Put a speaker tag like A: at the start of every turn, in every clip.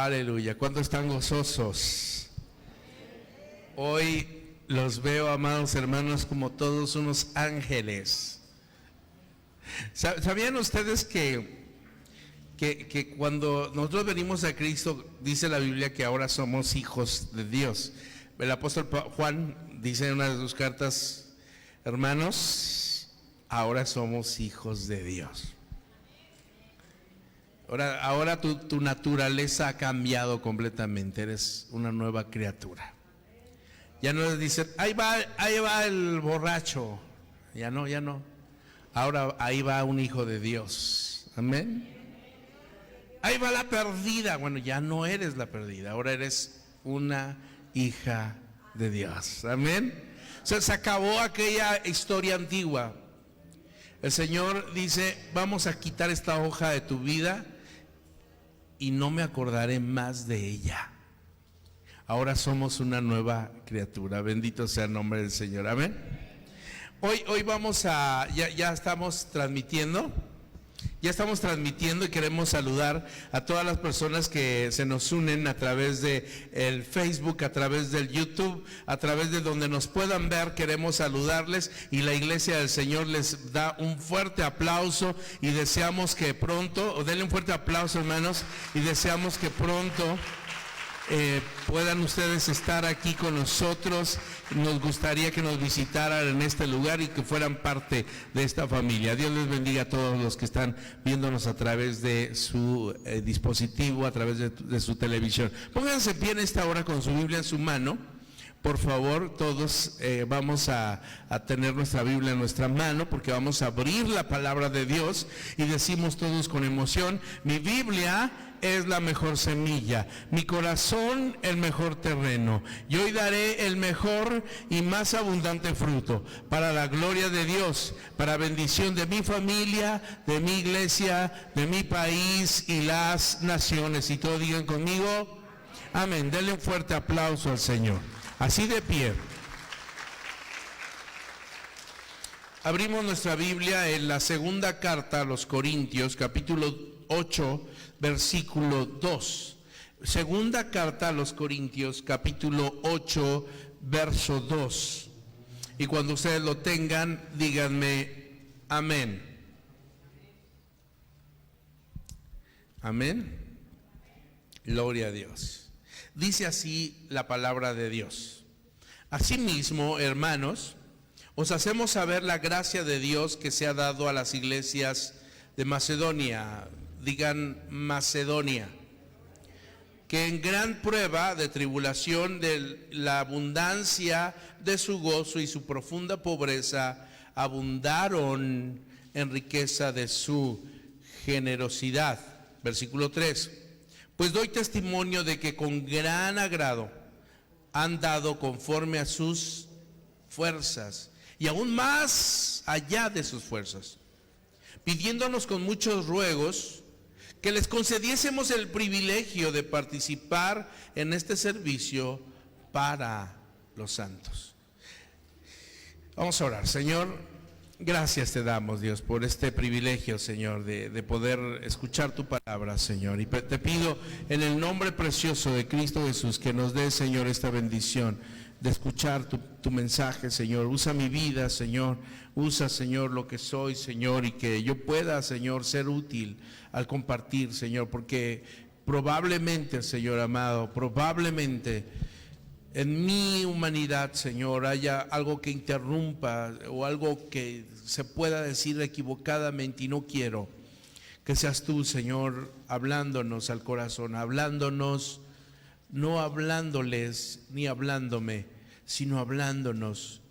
A: Aleluya. ¿Cuántos están gozosos? Hoy los veo, amados hermanos, como todos unos ángeles. ¿Sabían ustedes que cuando nosotros venimos a Cristo, dice la Biblia que ahora somos hijos de Dios? El apóstol Juan dice en una de sus cartas: hermanos, ahora somos hijos de Dios. Ahora tu naturaleza ha cambiado completamente, eres una nueva criatura. Ya no les dicen, ahí va el borracho. Ya no. Ahora ahí va un hijo de Dios. Amén. Ahí va la perdida. Bueno, ya no eres la perdida, ahora eres una hija de Dios. Amén. O sea, se acabó aquella historia antigua. El Señor dice: vamos a quitar esta hoja de tu vida y no me acordaré más de ella. Ahora somos una nueva criatura. Bendito sea el nombre del Señor. Amén. Hoy vamos a, ya estamos transmitiendo. Ya estamos transmitiendo y queremos saludar a todas las personas que se nos unen a través de el Facebook, a través del YouTube, a través de donde nos puedan ver. Queremos saludarles y la Iglesia del Señor les da un fuerte aplauso y deseamos que pronto, o denle un fuerte aplauso, hermanos, y deseamos que pronto puedan ustedes estar aquí con nosotros. Nos gustaría que nos visitaran en este lugar y que fueran parte de esta familia. Dios les bendiga a todos los que están viéndonos a través de su dispositivo, a través de su televisión. Pónganse pie en esta hora con su Biblia en su mano. Por favor, todos vamos a tener nuestra Biblia en nuestra mano, porque vamos a abrir la palabra de Dios y decimos todos con emoción: mi Biblia es la mejor semilla, mi corazón el mejor terreno. Yo hoy daré el mejor y más abundante fruto para la gloria de Dios, para bendición de mi familia, de mi iglesia, de mi país y las naciones. Y todos digan conmigo, amén. Denle un fuerte aplauso al Señor. Así de pie. Abrimos nuestra Biblia en la segunda carta a los Corintios, capítulo 8, versículo 2. Segunda carta a los Corintios, capítulo 8, verso 2. Y cuando ustedes lo tengan, díganme amén. Amén. Gloria a Dios. Dice así la palabra de Dios: asimismo, hermanos, os hacemos saber la gracia de Dios que se ha dado a las iglesias de Macedonia. Digan Macedonia. Que en gran prueba de tribulación, de la abundancia de su gozo y su profunda pobreza, abundaron en riqueza de su generosidad. Versículo 3. Pues doy testimonio de que con gran agrado han dado conforme a sus fuerzas, y aún más allá de sus fuerzas, pidiéndonos con muchos ruegos que les concediésemos el privilegio de participar en este servicio para los santos. Vamos a orar. Señor, gracias te damos, Dios, por este privilegio, Señor, de poder escuchar tu palabra, Señor. Y te pido en el nombre precioso de Cristo Jesús que nos dé, Señor, esta bendición de escuchar tu mensaje, Señor. Usa mi vida, Señor. Usa, Señor, lo que soy, Señor, y que yo pueda, Señor, ser útil al compartir, Señor, porque probablemente, Señor amado, probablemente en mi humanidad, Señor, haya algo que interrumpa o algo que se pueda decir equivocadamente, y no quiero que seas tú, Señor, hablándonos al corazón, hablándonos, no hablándoles ni hablándome, sino hablándonos.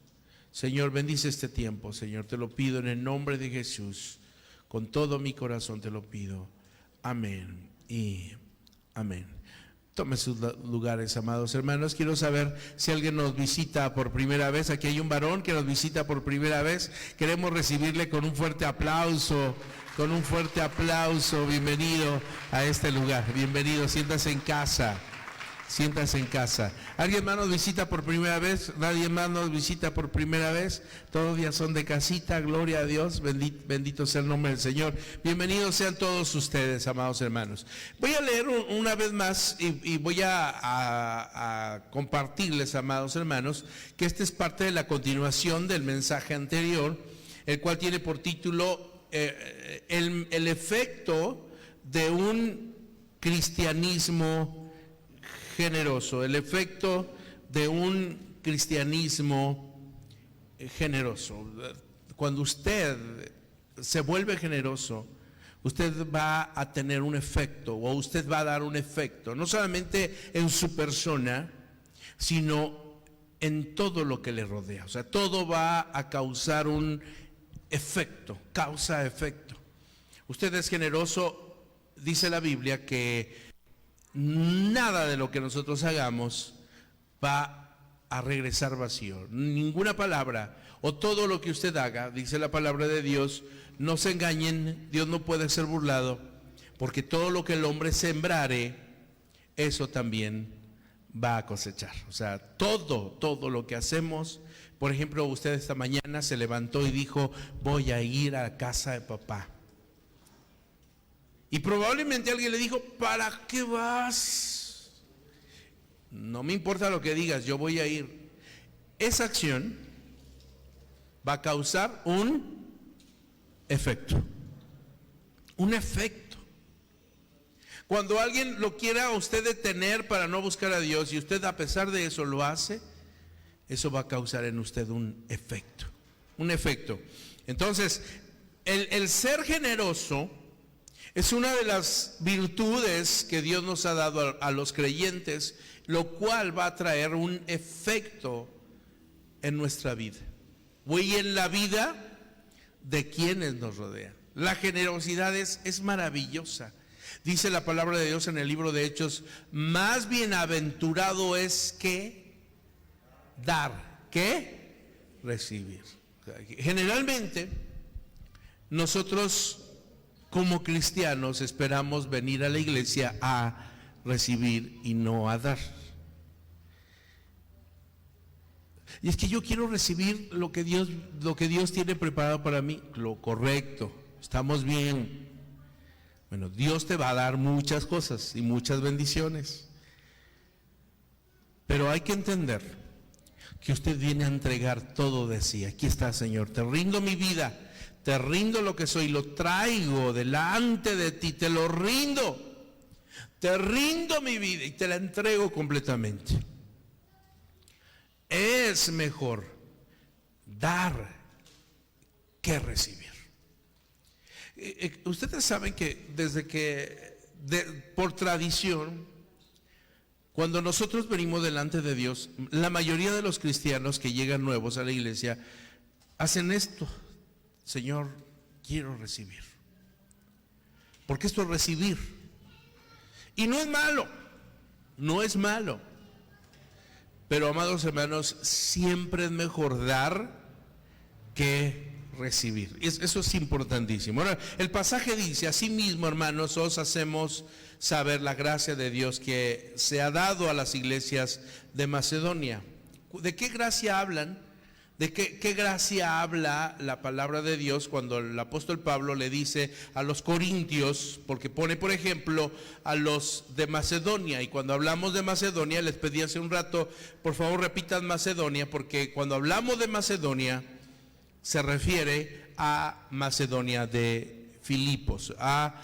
A: Señor, bendice este tiempo, Señor, te lo pido en el nombre de Jesús, con todo mi corazón te lo pido. Amén y amén. Tome sus lugares, amados hermanos. Quiero saber si alguien nos visita por primera vez. Aquí hay un varón que nos visita por primera vez. Queremos recibirle con un fuerte aplauso, con un fuerte aplauso. Bienvenido a este lugar, bienvenido, siéntase en casa. Siéntase en casa. ¿Alguien más nos visita por primera vez? ¿Nadie más nos visita por primera vez? Todos ya son de casita, gloria a Dios, bendito sea el nombre del Señor. Bienvenidos sean todos ustedes, amados hermanos. Voy a leer una vez más y voy a compartirles, amados hermanos, que esta es parte de la continuación del mensaje anterior, el cual tiene por título el efecto de un cristianismo generoso, el efecto de un cristianismo generoso. Cuando usted se vuelve generoso, usted va a tener un efecto, o usted va a dar un efecto, no solamente en su persona, sino en todo lo que le rodea. O sea, todo va a causar un efecto, causa-efecto. Usted es generoso, dice la Biblia que nada de lo que nosotros hagamos va a regresar vacío. Ninguna palabra o todo lo que usted haga, dice la palabra de Dios, no se engañen, Dios no puede ser burlado, porque todo lo que el hombre sembrare, eso también va a cosechar. O sea, todo lo que hacemos. Por ejemplo, usted esta mañana se levantó y dijo, voy a ir a casa de papá. Y probablemente alguien le dijo, ¿para qué vas? No me importa lo que digas, yo voy a ir. Esa acción va a causar un efecto. Un efecto. Cuando alguien lo quiera a usted detener para no buscar a Dios y usted a pesar de eso lo hace, eso va a causar en usted un efecto. Un efecto. Entonces, el ser generoso es una de las virtudes que Dios nos ha dado a los creyentes, lo cual va a traer un efecto en nuestra vida y en la vida de quienes nos rodean. La generosidad es maravillosa. Dice la palabra de Dios en el libro de Hechos, más bienaventurado es que dar, que recibir. Generalmente, nosotros como cristianos esperamos venir a la iglesia a recibir y no a dar. Y es que yo quiero recibir lo que Dios tiene preparado para mí. Lo correcto, estamos bien. Bueno, Dios te va a dar muchas cosas y muchas bendiciones. Pero hay que entender que usted viene a entregar todo de sí. Aquí está, Señor, te rindo mi vida. Te rindo lo que soy, lo traigo delante de ti, te lo rindo. Te rindo mi vida y te la entrego completamente. Es mejor dar que recibir. Ustedes saben que por tradición, cuando nosotros venimos delante de Dios, la mayoría de los cristianos que llegan nuevos a la iglesia hacen esto. Señor, quiero recibir. Porque esto es recibir. Y no es malo, no es malo. Pero, amados hermanos, siempre es mejor dar que recibir. Eso es importantísimo. Ahora, el pasaje dice, asimismo, hermanos, os hacemos saber la gracia de Dios que se ha dado a las iglesias de Macedonia. ¿De qué gracia hablan? ¿De qué gracia habla la palabra de Dios cuando el apóstol Pablo le dice a los corintios, porque pone por ejemplo a los de Macedonia, y cuando hablamos de Macedonia, les pedí hace un rato, por favor repitan Macedonia, porque cuando hablamos de Macedonia se refiere a Macedonia de Filipos, a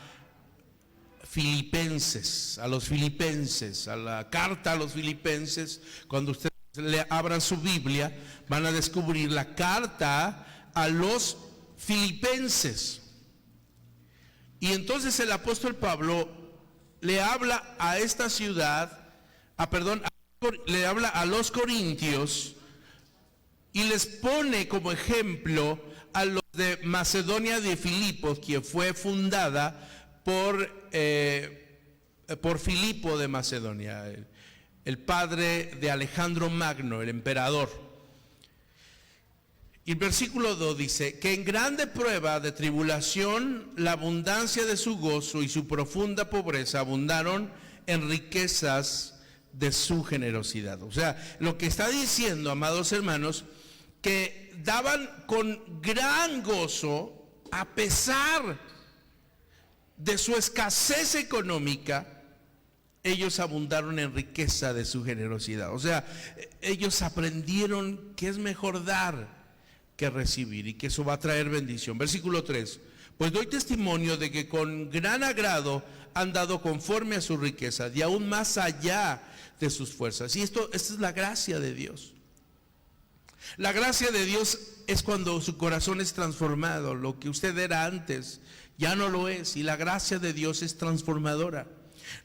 A: Filipenses, a los filipenses, a la carta a los filipenses. Cuando usted le abran su Biblia, van a descubrir la carta a los filipenses. Y entonces el apóstol Pablo le habla a esta ciudad, le habla a los corintios y les pone como ejemplo a los de Macedonia de Filipos, que fue fundada por Filipo de Macedonia, el padre de Alejandro Magno, el emperador. Y el versículo 2 dice, que en grande prueba de tribulación, la abundancia de su gozo y su profunda pobreza abundaron en riquezas de su generosidad. O sea, lo que está diciendo, amados hermanos, que daban con gran gozo a pesar de su escasez económica. Ellos abundaron en riqueza de su generosidad. O sea, ellos aprendieron que es mejor dar que recibir y que eso va a traer bendición. Versículo 3. Pues doy testimonio de que con gran agrado han dado conforme a su riqueza y aún más allá de sus fuerzas. Y esta es la gracia de Dios. La gracia de Dios es cuando su corazón es transformado. Lo que usted era antes ya no lo es, y la gracia de Dios es transformadora.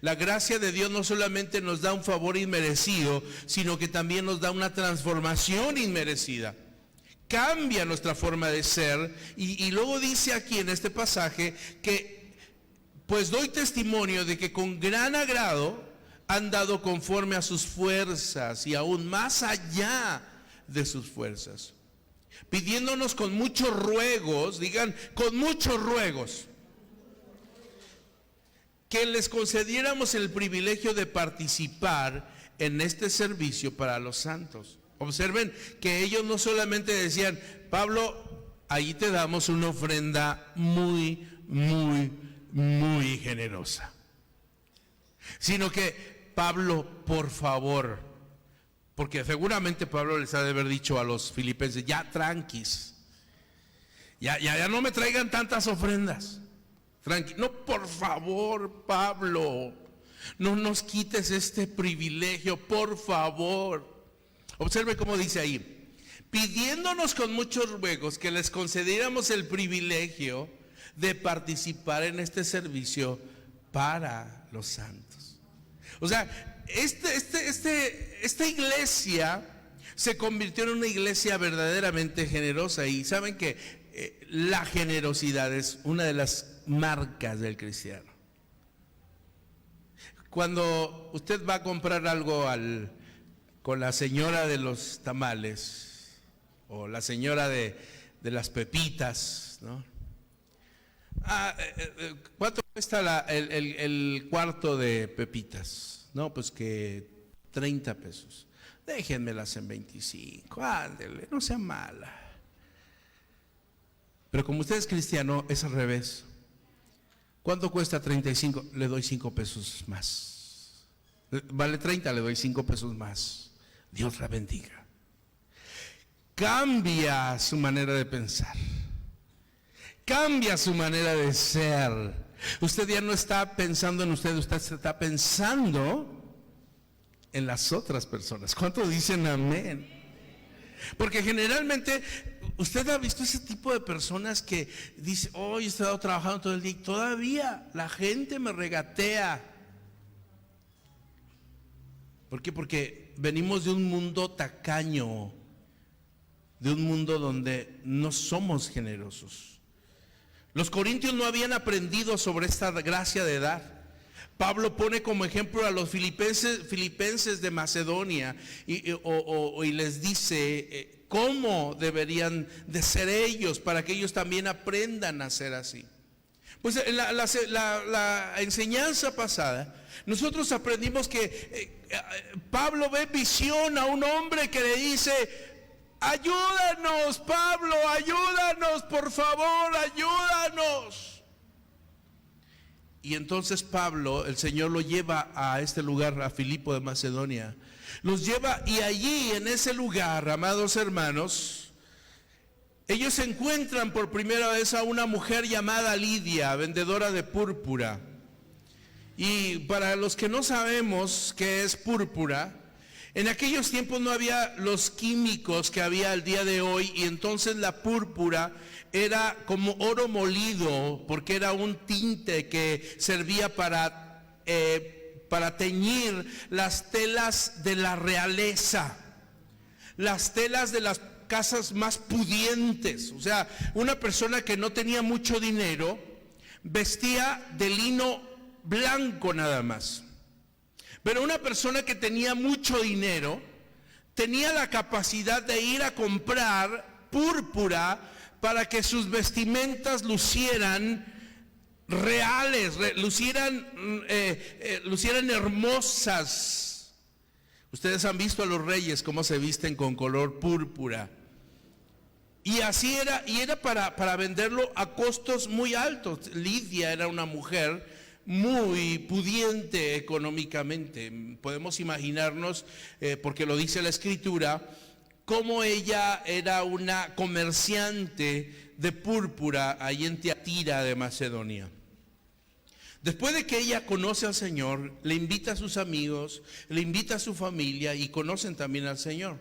A: La gracia de Dios no solamente nos da un favor inmerecido, sino que también nos da una transformación inmerecida. Cambia nuestra forma de ser, y luego dice aquí en este pasaje que pues doy testimonio de que con gran agrado han dado conforme a sus fuerzas y aún más allá de sus fuerzas, pidiéndonos con muchos ruegos, digan con muchos ruegos, que les concediéramos el privilegio de participar en este servicio para los santos. Observen que ellos no solamente decían, Pablo, ahí te damos una ofrenda muy, muy, muy generosa, sino que, Pablo, por favor, porque seguramente Pablo les ha de haber dicho a los filipenses, ya tranquis, ya no me traigan tantas ofrendas. No, por favor, Pablo, no nos quites este privilegio, por favor. Observe cómo dice ahí, pidiéndonos con muchos ruegos que les concediéramos el privilegio de participar en este servicio para los santos. O sea, esta iglesia se convirtió en una iglesia verdaderamente generosa, y saben que la generosidad es una de las marcas del cristiano. Cuando usted va a comprar algo con la señora de los tamales o la señora de las pepitas, ¿no? ¿Cuánto cuesta el cuarto de pepitas? No, pues que 30 pesos. Déjenmelas en 25, ándele, no sea mala. Pero como usted es cristiano, es al revés. ¿Cuánto cuesta 35? Le doy 5 pesos más. Vale 30, le doy 5 pesos más. Dios la bendiga. Cambia su manera de pensar. Cambia su manera de ser. Usted ya no está pensando en usted está pensando en las otras personas. ¿Cuántos dicen amén? Porque generalmente usted ha visto ese tipo de personas que dice, hoy he estado trabajando todo el día y todavía la gente me regatea. ¿Por qué? Porque venimos de un mundo tacaño, de un mundo donde no somos generosos. Los corintios no habían aprendido sobre esta gracia de dar. Pablo pone como ejemplo a los filipenses de Macedonia y les dice cómo deberían de ser ellos para que ellos también aprendan a ser así. Pues en la enseñanza pasada nosotros aprendimos que Pablo ve visión a un hombre que le dice, ayúdanos, Pablo, ayúdanos, por favor, ayúdanos. Y entonces Pablo, el Señor lo lleva a este lugar, a Filipo de Macedonia. Los lleva, y allí en ese lugar, amados hermanos, ellos encuentran por primera vez a una mujer llamada Lidia, vendedora de púrpura. Y para los que no sabemos qué es púrpura, en aquellos tiempos no había los químicos que había al día de hoy, y entonces la púrpura era como oro molido, porque era un tinte que servía para teñir las telas de la realeza, las telas de las casas más pudientes. O sea, una persona que no tenía mucho dinero vestía de lino blanco nada más. Pero una persona que tenía mucho dinero tenía la capacidad de ir a comprar púrpura para que sus vestimentas lucieran reales, lucieran hermosas. Ustedes han visto a los reyes cómo se visten con color púrpura. Y así era, y era para venderlo a costos muy altos. Lidia era una mujer muy pudiente económicamente. Podemos imaginarnos, porque lo dice la Escritura, cómo ella era una comerciante de púrpura ahí en Tiatira de Macedonia. Después de que ella conoce al Señor, le invita a sus amigos, le invita a su familia y conocen también al Señor.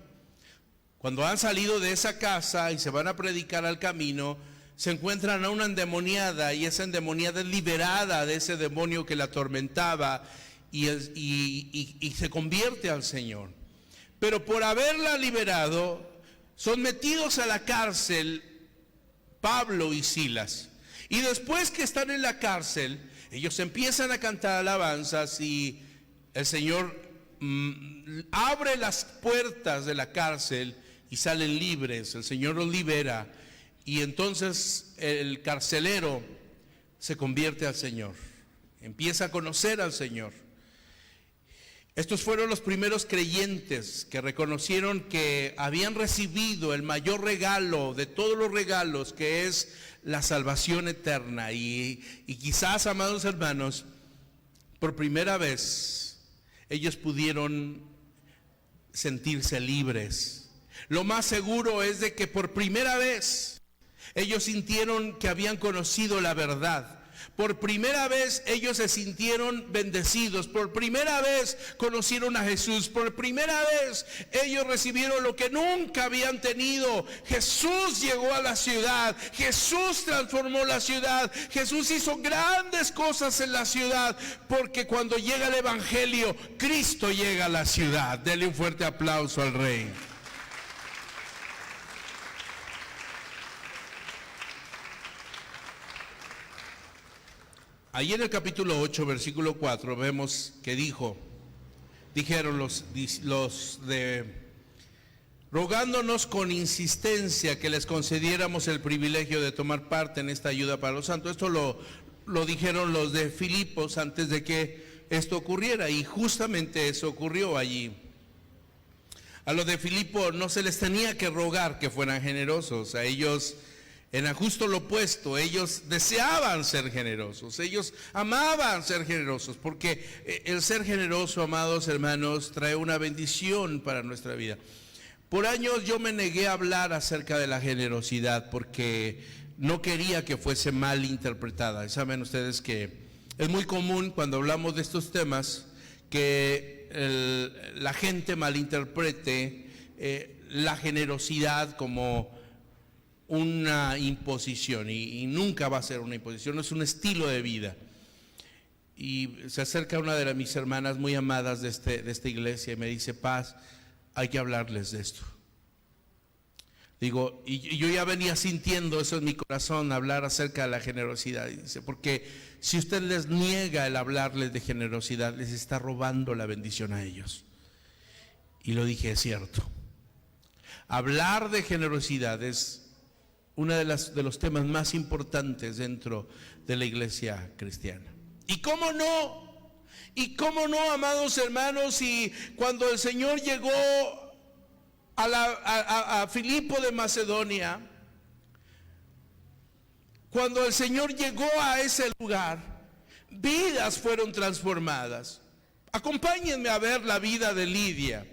A: Cuando han salido de esa casa y se van a predicar al camino, se encuentran a una endemoniada, y esa endemoniada es liberada de ese demonio que la atormentaba y se convierte al Señor. Pero por haberla liberado, son metidos a la cárcel Pablo y Silas. Y después que están en la cárcel, ellos empiezan a cantar alabanzas y el Señor abre las puertas de la cárcel y salen libres. El Señor los libera y entonces el carcelero se convierte al Señor, empieza a conocer al Señor. Estos fueron los primeros creyentes que reconocieron que habían recibido el mayor regalo de todos los regalos, que es la salvación eterna. Y quizás, amados hermanos, por primera vez ellos pudieron sentirse libres. Lo más seguro es de que por primera vez ellos sintieron que habían conocido la verdad. Por primera vez ellos se sintieron bendecidos. Por primera vez conocieron a Jesús. Por primera vez ellos recibieron lo que nunca habían tenido. Jesús llegó a la ciudad. Jesús transformó la ciudad. Jesús hizo grandes cosas en la ciudad. Porque cuando llega el Evangelio, Cristo llega a la ciudad. Denle un fuerte aplauso al Rey. Ahí en el capítulo 8, versículo 4, vemos que dijeron los de, rogándonos con insistencia que les concediéramos el privilegio de tomar parte en esta ayuda para los santos. Esto lo dijeron los de Filipos antes de que esto ocurriera, y justamente eso ocurrió allí. A los de Filipo no se les tenía que rogar que fueran generosos. A ellos, en justo lo opuesto, ellos deseaban ser generosos, ellos amaban ser generosos, porque el ser generoso, amados hermanos, trae una bendición para nuestra vida. Por años yo me negué a hablar acerca de la generosidad porque no quería que fuese mal interpretada. Saben ustedes que es muy común cuando hablamos de estos temas que la gente malinterprete la generosidad como una imposición, y nunca va a ser una imposición, es un estilo de vida. Y se acerca una de mis hermanas muy amadas de esta iglesia y me dice: Paz, hay que hablarles de esto. Digo, y yo ya venía sintiendo eso en mi corazón, hablar acerca de la generosidad. Y dice, porque si usted les niega el hablarles de generosidad, les está robando la bendición a ellos. Y lo dije, es cierto. Hablar de generosidad es uno de los temas más importantes dentro de la iglesia cristiana. ¿Y cómo no? ¿Y cómo no, amados hermanos? Y cuando el Señor llegó a Filipo de Macedonia, cuando el Señor llegó a ese lugar, vidas fueron transformadas. Acompáñenme a ver la vida de Lidia.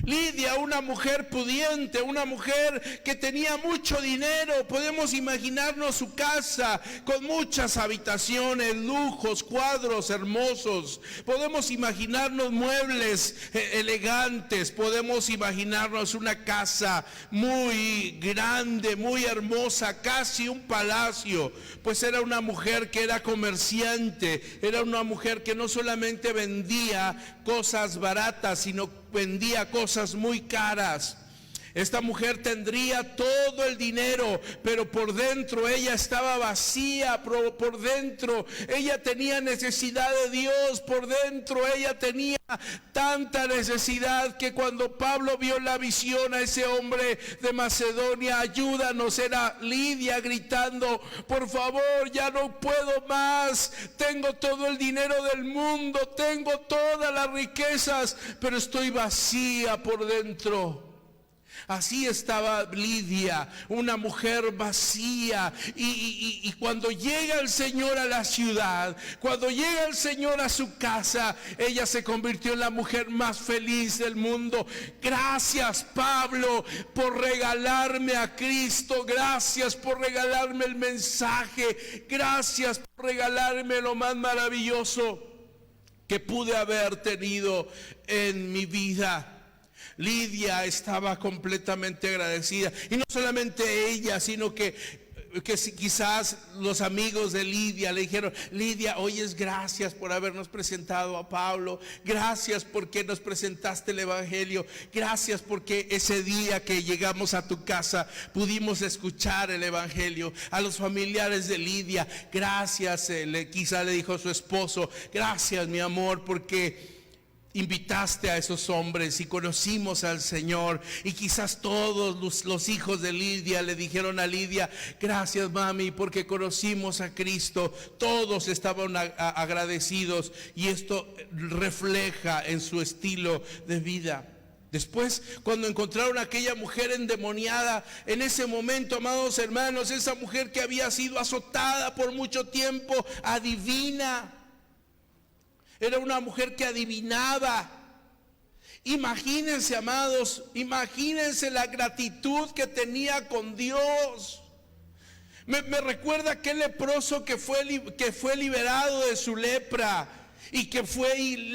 A: Lidia, una mujer pudiente, una mujer que tenía mucho dinero. Podemos imaginarnos su casa con muchas habitaciones, lujos, cuadros hermosos. Podemos imaginarnos muebles elegantes. Podemos imaginarnos una casa muy grande, muy hermosa, casi un palacio. Pues era una mujer que era comerciante, era una mujer que no solamente vendía cosas baratas, sino vendía cosas muy caras. Esta mujer tendría todo el dinero, pero por dentro ella estaba vacía, por dentro ella tenía necesidad de Dios, por dentro ella tenía tanta necesidad que cuando Pablo vio la visión a ese hombre de Macedonia, ayúdanos, era Lidia gritando, por favor, ya no puedo más, tengo todo el dinero del mundo, tengo todas las riquezas, pero estoy vacía por dentro. Así estaba Lidia, una mujer vacía. Y cuando llega el Señor a la ciudad, cuando llega el Señor a su casa, ella se convirtió en la mujer más feliz del mundo. Gracias, Pablo, por regalarme a Cristo. Gracias por regalarme el mensaje. Gracias por regalarme lo más maravilloso que pude haber tenido en mi vida. Lidia estaba completamente agradecida, y no solamente ella, sino que quizás los amigos de Lidia le dijeron, Lidia, oyes, gracias por habernos presentado a Pablo, gracias porque nos presentaste el evangelio, gracias porque ese día que llegamos a tu casa pudimos escuchar el evangelio. A los familiares de Lidia, gracias, quizá le dijo su esposo, gracias mi amor porque invitaste a esos hombres y conocimos al Señor. Y quizás todos los hijos de Lidia le dijeron a Lidia, gracias mami porque conocimos a Cristo. Todos estaban agradecidos, y esto refleja en su estilo de vida. Después, cuando encontraron a aquella mujer endemoniada, en ese momento, amados hermanos, esa mujer que había sido azotada por mucho tiempo, adivina. Era una mujer que adivinaba. Imagínense, amados, imagínense la gratitud que tenía con Dios. Me recuerda aquel leproso que fue liberado de su lepra y que fue y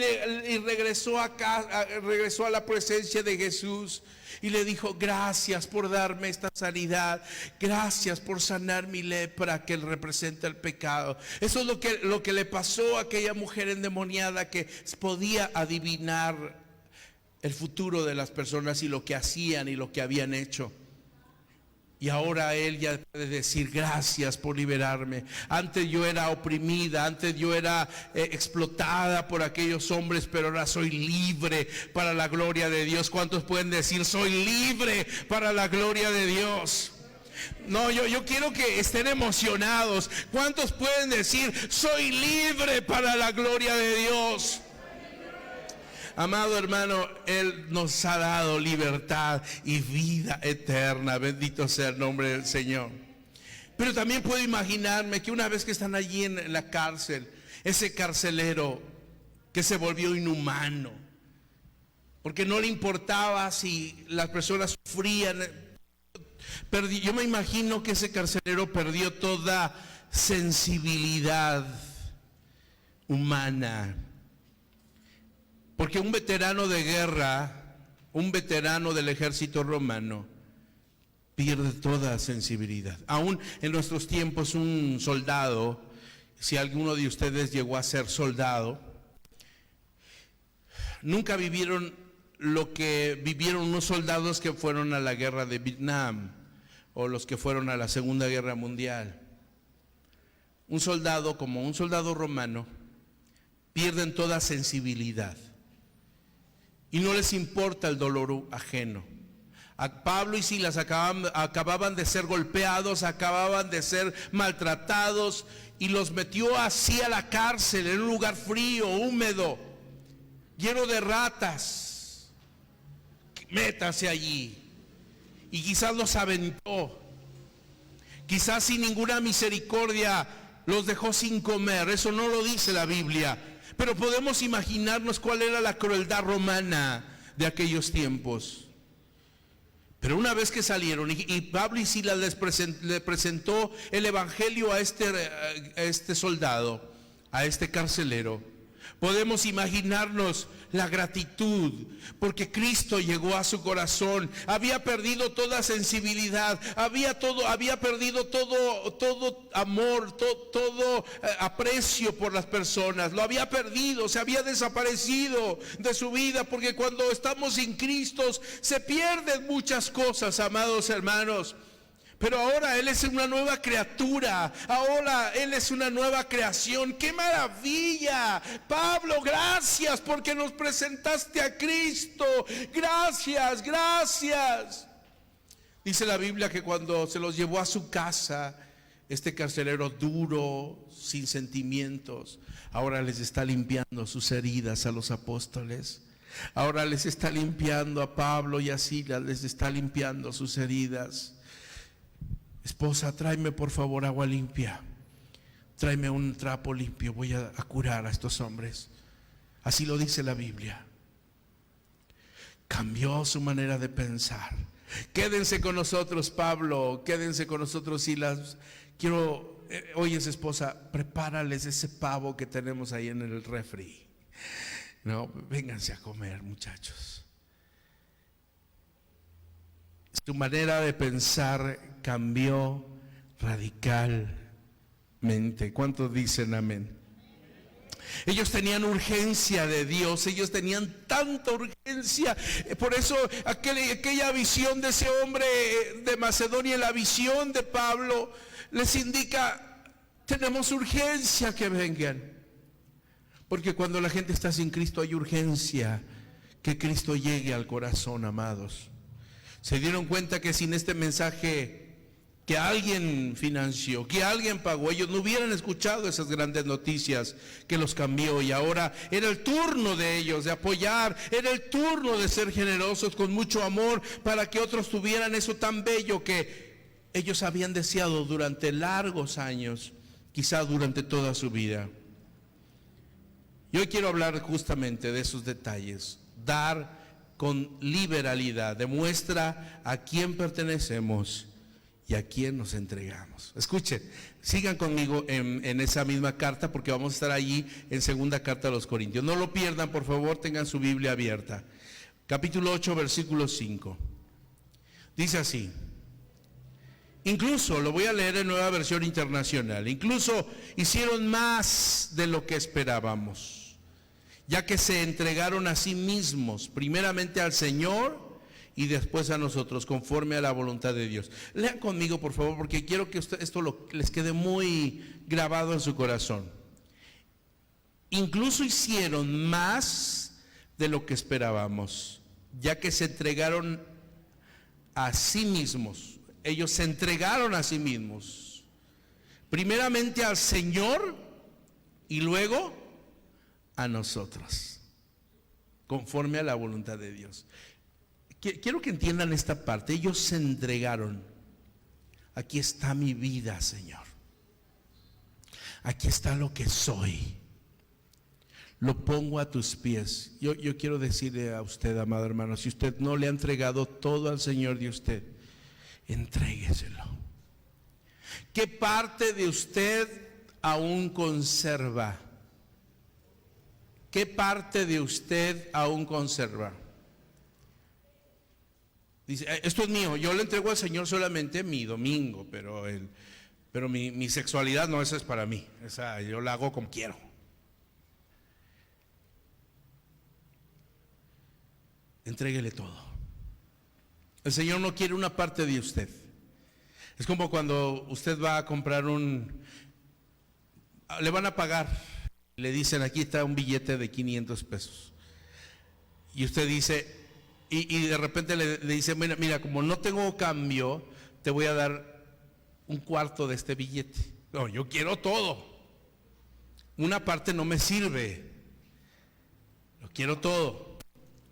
A: regresó a la presencia de Jesús. Y le dijo, gracias por darme esta sanidad, gracias por sanar mi lepra que representa el pecado. Eso es lo que le pasó a aquella mujer endemoniada, que podía adivinar el futuro de las personas y lo que hacían y lo que habían hecho. Y ahora él ya puede decir, gracias por liberarme. Antes yo era oprimida, antes yo era explotada por aquellos hombres, pero ahora soy libre para la gloria de Dios. ¿Cuántos pueden decir, soy libre para la gloria de Dios? No, yo quiero que estén emocionados. ¿Cuántos pueden decir, soy libre para la gloria de Dios? Amado hermano, Él nos ha dado libertad y vida eterna. Bendito sea el nombre del Señor. Pero también puedo imaginarme que una vez que están allí en la cárcel, ese carcelero que se volvió inhumano, porque no le importaba si las personas sufrían. Yo me imagino que ese carcelero perdió toda sensibilidad humana. Porque un veterano de guerra, un veterano del ejército romano, pierde toda sensibilidad. Aún en nuestros tiempos, un soldado, si alguno de ustedes llegó a ser soldado, nunca vivieron lo que vivieron unos soldados que fueron a la guerra de Vietnam o los que fueron a la Segunda Guerra Mundial. Un soldado, como un soldado romano, pierden toda sensibilidad. Y no les importa el dolor ajeno. A Pablo y Silas acababan de ser golpeados, acababan de ser maltratados, y los metió así a la cárcel, en un lugar frío, húmedo, lleno de ratas. Métase allí. Y quizás los aventó. Quizás sin ninguna misericordia los dejó sin comer. Eso no lo dice la Biblia. Pero podemos imaginarnos cuál era la crueldad romana de aquellos tiempos. Pero una vez que salieron y Pablo y Silas le presentó el evangelio a este soldado, a este carcelero, Podemos imaginarnos la gratitud porque Cristo llegó a su corazón. Había perdido toda sensibilidad, había perdido todo amor, todo aprecio por las personas. Lo había perdido, se había desaparecido de su vida, porque cuando estamos sin Cristo se pierden muchas cosas, amados hermanos. Pero ahora Él es una nueva criatura, ahora Él es una nueva creación. ¡Qué maravilla! Pablo, gracias porque nos presentaste a Cristo. Gracias, gracias. Dice la Biblia que cuando se los llevó a su casa, este carcelero duro, sin sentimientos, ahora les está limpiando sus heridas a los apóstoles. Ahora les está limpiando a Pablo y a Silas, les está limpiando sus heridas. Esposa, tráeme por favor agua limpia, tráeme un trapo limpio, voy a curar a estos hombres. Así lo dice la Biblia. Cambió su manera de pensar. Quédense con nosotros, Pablo, quédense con nosotros, Silas. Oyes, esposa, prepárales ese pavo que tenemos ahí en el refri. No, vénganse a comer, muchachos. Su manera de pensar cambió radicalmente. ¿Cuántos dicen amén? Ellos tenían urgencia de Dios, ellos tenían tanta urgencia. Por eso aquella visión de ese hombre de Macedonia, la visión de Pablo, les indica: tenemos urgencia que vengan. Porque cuando la gente está sin Cristo hay urgencia que Cristo llegue al corazón, amados. Se dieron cuenta que sin este mensaje que alguien financió, que alguien pagó, ellos no hubieran escuchado esas grandes noticias que los cambió. Y ahora era el turno de ellos de apoyar, era el turno de ser generosos con mucho amor para que otros tuvieran eso tan bello que ellos habían deseado durante largos años, quizá durante toda su vida. Y hoy quiero hablar justamente de esos detalles. Dar con liberalidad demuestra a quién pertenecemos y a quién nos entregamos. Escuchen, sigan conmigo en esa misma carta, porque vamos a estar allí en segunda carta a los Corintios. No lo pierdan, por favor, tengan su Biblia abierta. Capítulo 8, versículo 5. Dice así: incluso, lo voy a leer en Nueva Versión Internacional, incluso hicieron más de lo que esperábamos, ya que se entregaron a sí mismos, primeramente al Señor y después a nosotros, conforme a la voluntad de Dios. Lean conmigo, por favor, porque quiero que esto les quede muy grabado en su corazón. Incluso hicieron más de lo que esperábamos, ya que se entregaron a sí mismos. Ellos se entregaron a sí mismos, primeramente al Señor y luego a nosotros, conforme a la voluntad de Dios. Quiero que entiendan esta parte. Ellos se entregaron. Aquí está mi vida, Señor. Aquí está lo que soy. Lo pongo a tus pies. Yo quiero decirle a usted, amado hermano, si usted no le ha entregado todo al Señor de usted, entrégueselo. ¿Qué parte de usted aún conserva? ¿Qué parte de usted aún conserva? Dice, esto es mío, yo le entrego al Señor solamente mi domingo, pero mi sexualidad no, esa es para mí, esa yo la hago como quiero. Entréguele todo. El Señor no quiere una parte de usted. Es como cuando usted va a comprar le van a pagar. Le dicen, aquí está un billete de 500 pesos. Y usted dice, y de repente le dice, mira, como no tengo cambio, te voy a dar un cuarto de este billete. No, yo quiero todo. Una parte no me sirve. Lo quiero todo.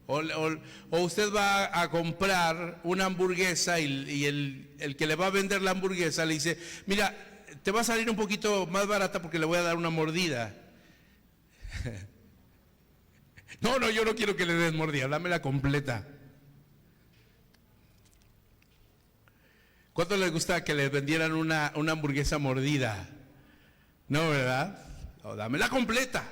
A: O usted va a comprar una hamburguesa y el que le va a vender la hamburguesa le dice, mira, te va a salir un poquito más barata porque le voy a dar una mordida. No, yo no quiero que le des mordida, dámela completa. ¿Cuánto les gusta que les vendieran una hamburguesa mordida? No, ¿verdad? No, dámela completa.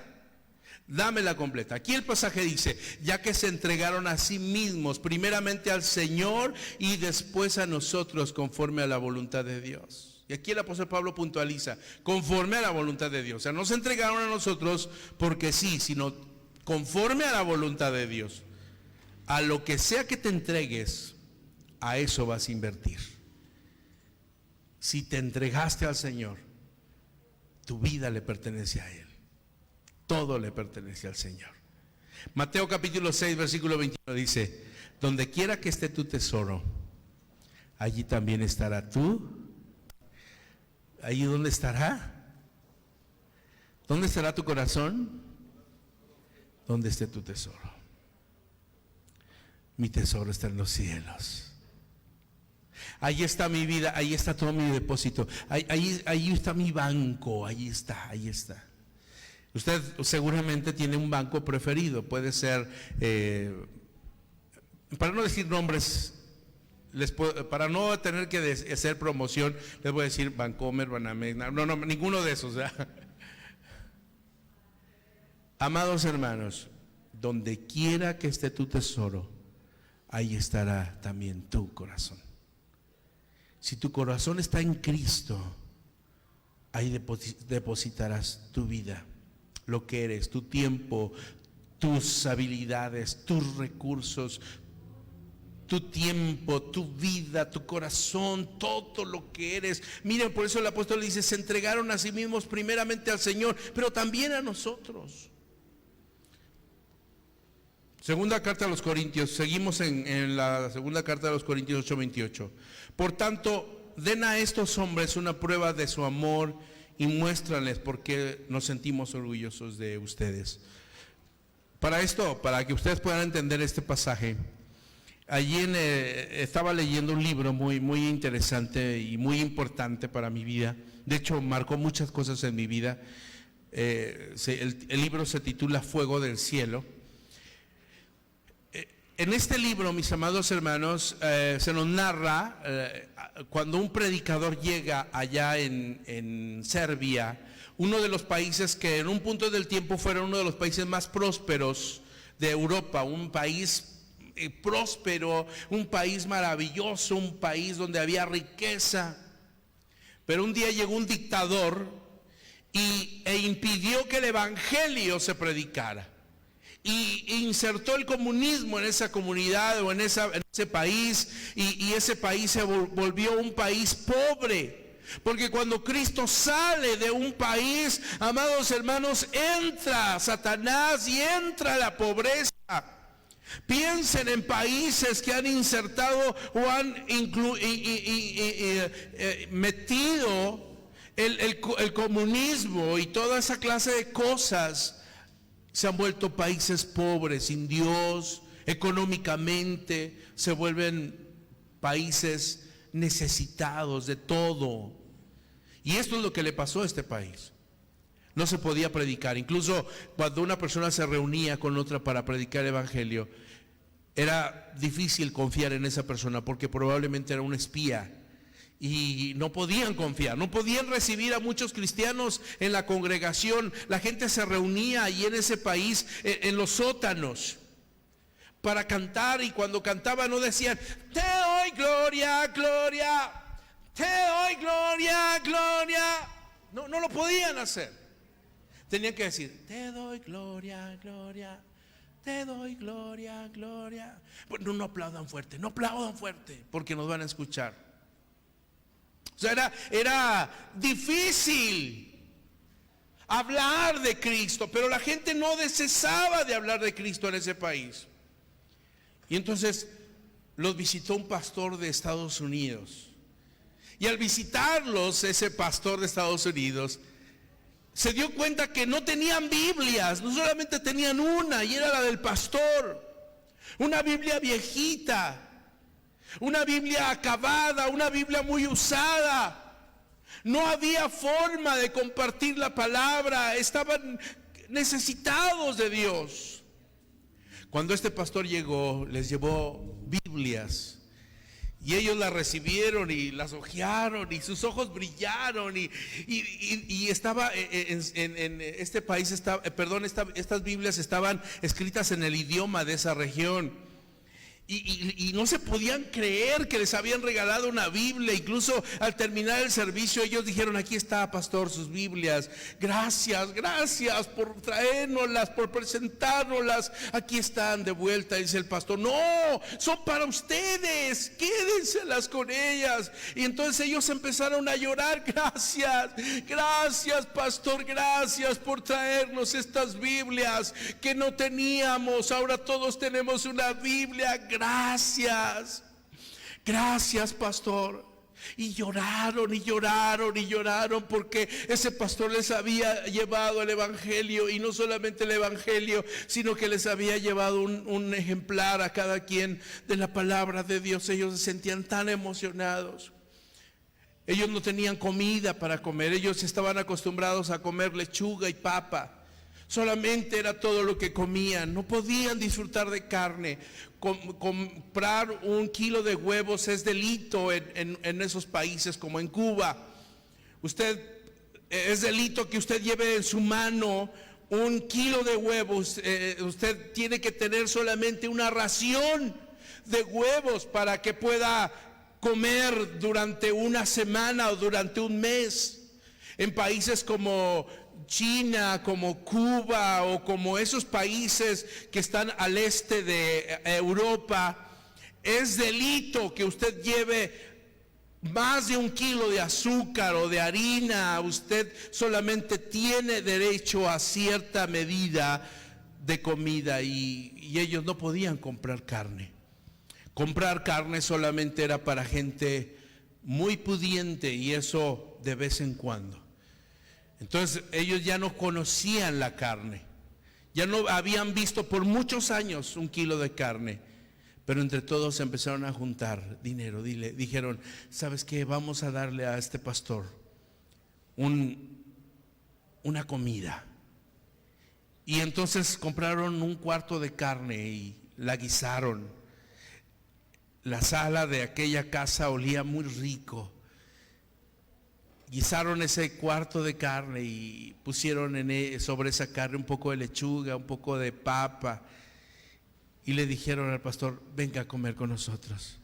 A: Dámela completa. Aquí el pasaje dice, ya que se entregaron a sí mismos, primeramente al Señor y después a nosotros, conforme a la voluntad de Dios. Y aquí el apóstol Pablo puntualiza, conforme a la voluntad de Dios. O sea, no se entregaron a nosotros porque sí, sino conforme a la voluntad de Dios. A lo que sea que te entregues, a eso vas a invertir. Si te entregaste al Señor, tu vida le pertenece a Él. Todo le pertenece al Señor. Mateo capítulo 6, versículo 21 dice, donde quiera que esté tu tesoro, allí también estará tú. ¿Allí dónde estará? ¿Dónde estará tu corazón? Donde esté tu tesoro. Mi tesoro está en los cielos. Ahí está mi vida, ahí está todo mi depósito. Ahí está mi banco, ahí está. Usted seguramente tiene un banco preferido, puede ser, para no decir nombres, para no tener que hacer promoción, les voy a decir Bancomer, Banamex, no, ninguno de esos. Amados hermanos, donde quiera que esté tu tesoro, ahí estará también tu corazón. Si tu corazón está en Cristo, ahí depositarás tu vida, lo que eres, tu tiempo, tus habilidades, tus recursos, tu tiempo, tu vida, tu corazón, todo lo que eres. Miren, por eso el apóstol dice, se entregaron a sí mismos primeramente al Señor, pero también a nosotros. Segunda carta a los Corintios, seguimos en la segunda carta de los Corintios 8:28. Por tanto, den a estos hombres una prueba de su amor y muéstranles por qué nos sentimos orgullosos de ustedes. Para esto, para que ustedes puedan entender este pasaje, allí estaba leyendo un libro muy interesante y muy importante para mi vida. De hecho, marcó muchas cosas en mi vida. El libro se titula Fuego del Cielo. En este libro, mis amados hermanos, se nos narra cuando un predicador llega allá en Serbia, uno de los países que en un punto del tiempo fueron uno de los países más prósperos de Europa, un país próspero, un país maravilloso, un país donde había riqueza. Pero un día llegó un dictador e impidió que el evangelio se predicara. Y insertó el comunismo en esa comunidad o en ese país, y ese país se volvió un país pobre. Porque cuando Cristo sale de un país, amados hermanos, entra Satanás y entra la pobreza. Piensen en países que han insertado o han metido el comunismo y toda esa clase de cosas. Se han vuelto países pobres, sin Dios, económicamente, se vuelven países necesitados de todo. Y esto es lo que le pasó a este país. No se podía predicar. Incluso cuando una persona se reunía con otra para predicar el evangelio, era difícil confiar en esa persona porque probablemente era un espía. Y no podían confiar, no podían recibir a muchos cristianos en la congregación. La gente se reunía allí en ese país, en los sótanos, para cantar, y cuando cantaban no decían, te doy gloria, gloria, te doy gloria, gloria. No lo podían hacer. Tenían que decir, te doy gloria, gloria, te doy gloria, gloria. Bueno, no aplaudan fuerte, porque nos van a escuchar. O sea, era difícil hablar de Cristo, pero la gente no cesaba de hablar de Cristo en ese país. Y entonces los visitó un pastor de Estados Unidos. Y al visitarlos, ese pastor de Estados Unidos se dio cuenta que no tenían Biblias, no solamente tenían una, y era la del pastor. Una Biblia viejita. Una Biblia acabada, una Biblia muy usada. No había forma de compartir la palabra, estaban necesitados de Dios. Cuando este pastor llegó, les llevó Biblias Y ellos la recibieron y las hojearon y sus ojos brillaron y estaba en este país, estas Biblias estaban escritas en el idioma de esa región. Y no se podían creer que les habían regalado una Biblia. Incluso al terminar el servicio ellos dijeron: aquí está, pastor, sus Biblias. Gracias por traérnoslas, por presentárnoslas. Aquí están de vuelta. Dice el pastor: no, son para ustedes, quédenselas con ellas. Y entonces ellos empezaron a llorar: gracias pastor, gracias por traernos estas Biblias que no teníamos. Ahora todos tenemos una Biblia. Gracias pastor. Y lloraron porque ese pastor les había llevado el evangelio, y no solamente el evangelio, sino que les había llevado un ejemplar a cada quien de la palabra de Dios. Ellos se sentían tan emocionados. Ellos no tenían comida para comer. Ellos estaban acostumbrados a comer lechuga y papa. Solamente era todo lo que comían. No podían disfrutar de carne. Comprar 1 kilo de huevos es delito en esos países, como en Cuba. Es delito que usted lleve en su mano 1 kilo de huevos. Usted tiene que tener solamente una ración de huevos para que pueda comer durante una semana o durante un mes. En países como China, como Cuba o como esos países que están al este de Europa, es delito que usted lleve más de 1 kilo de azúcar o de harina. Usted solamente tiene derecho a cierta medida de comida, y ellos no podían comprar carne. Comprar carne solamente era para gente muy pudiente, y eso de vez en cuando. Entonces ellos ya no conocían la carne, ya no habían visto por muchos años 1 kilo de carne, pero entre todos empezaron a juntar dinero. Dijeron: ¿sabes qué? Vamos a darle a este pastor una comida. Y entonces compraron 1/4 de carne y la guisaron. La sala de aquella casa olía muy rico. Guisaron ese 1/4 de carne y pusieron sobre esa carne un poco de lechuga, un poco de papa, y le dijeron al pastor: venga a comer con nosotros.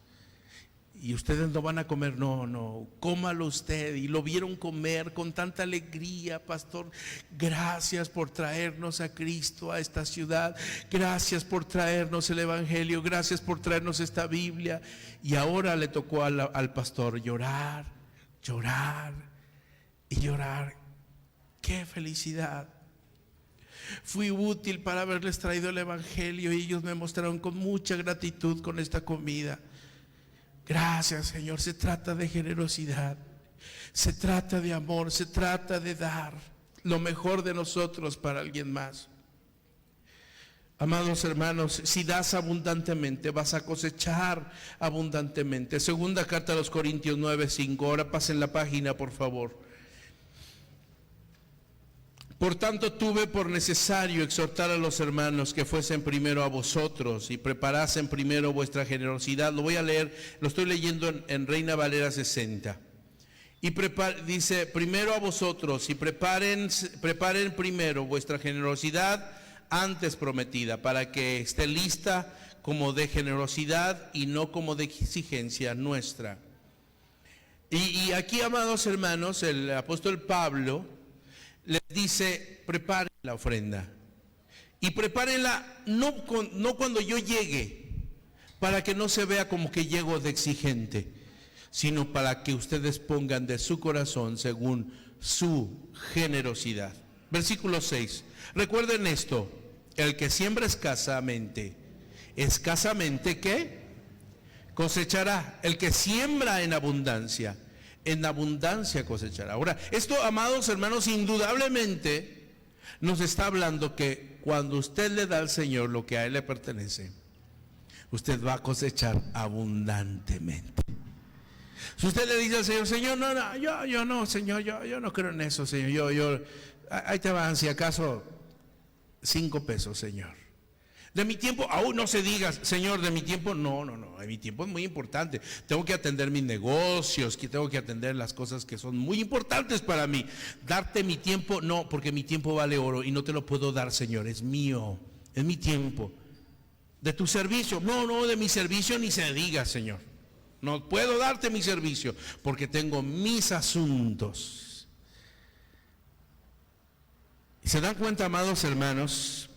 A: Y ustedes no van a comer. No, cómalo usted. Y lo vieron comer con tanta alegría. Pastor, gracias por traernos a Cristo a esta ciudad. Gracias por traernos el evangelio. Gracias por traernos esta Biblia. Y ahora le tocó al pastor llorar y llorar. ¡Qué felicidad! Fui útil para haberles traído el evangelio, y ellos me mostraron con mucha gratitud con esta comida. Gracias, Señor. Se trata de generosidad, se trata de amor, se trata de dar lo mejor de nosotros para alguien más. Amados hermanos, si das abundantemente, vas a cosechar abundantemente. Segunda carta a los Corintios 9:5. Ahora pasen la página, por favor. Por tanto, tuve por necesario exhortar a los hermanos que fuesen primero a vosotros y preparasen primero vuestra generosidad. Lo voy a leer, lo estoy leyendo en Reina Valera 60. Y dice: primero a vosotros, y preparen primero vuestra generosidad antes prometida, para que esté lista como de generosidad y no como de exigencia nuestra. Y aquí, amados hermanos, el apóstol Pablo les dice: preparen la ofrenda, y prepárenla no cuando yo llegue, para que no se vea como que llego de exigente, sino para que ustedes pongan de su corazón según su generosidad. Versículo 6. Recuerden esto: el que siembra escasamente, ¿qué? Cosechará. El que siembra en abundancia cosechará. Ahora, esto, amados hermanos, indudablemente nos está hablando que cuando usted le da al Señor lo que a Él le pertenece, usted va a cosechar abundantemente. Si usted le dice al Señor: Señor, yo no, Señor, yo no creo en eso, Señor, ahí te van, si acaso, 5 pesos, Señor. De mi tiempo, aún no se diga, Señor, de mi tiempo, no, mi tiempo es muy importante. Tengo que atender mis negocios, que tengo que atender las cosas que son muy importantes para mí. Darte mi tiempo, no, porque mi tiempo vale oro y no te lo puedo dar, Señor, es mío, es mi tiempo. De tu servicio, no, de mi servicio ni se diga, Señor. No puedo darte mi servicio porque tengo mis asuntos. ¿Se dan cuenta, amados hermanos?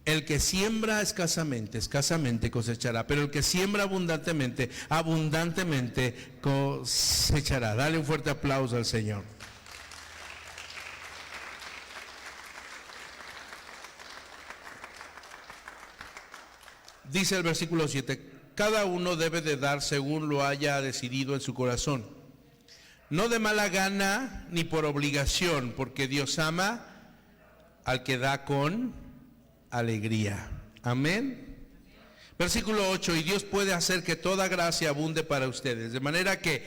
A: El que siembra escasamente, escasamente cosechará, pero el que siembra abundantemente, abundantemente cosechará. Dale un fuerte aplauso al Señor. Dice el versículo 7, cada uno debe de dar según lo haya decidido en su corazón, no de mala gana ni por obligación, porque Dios ama al que da con alegría. Amén. Versículo 8, y Dios puede hacer que toda gracia abunde para ustedes, de manera que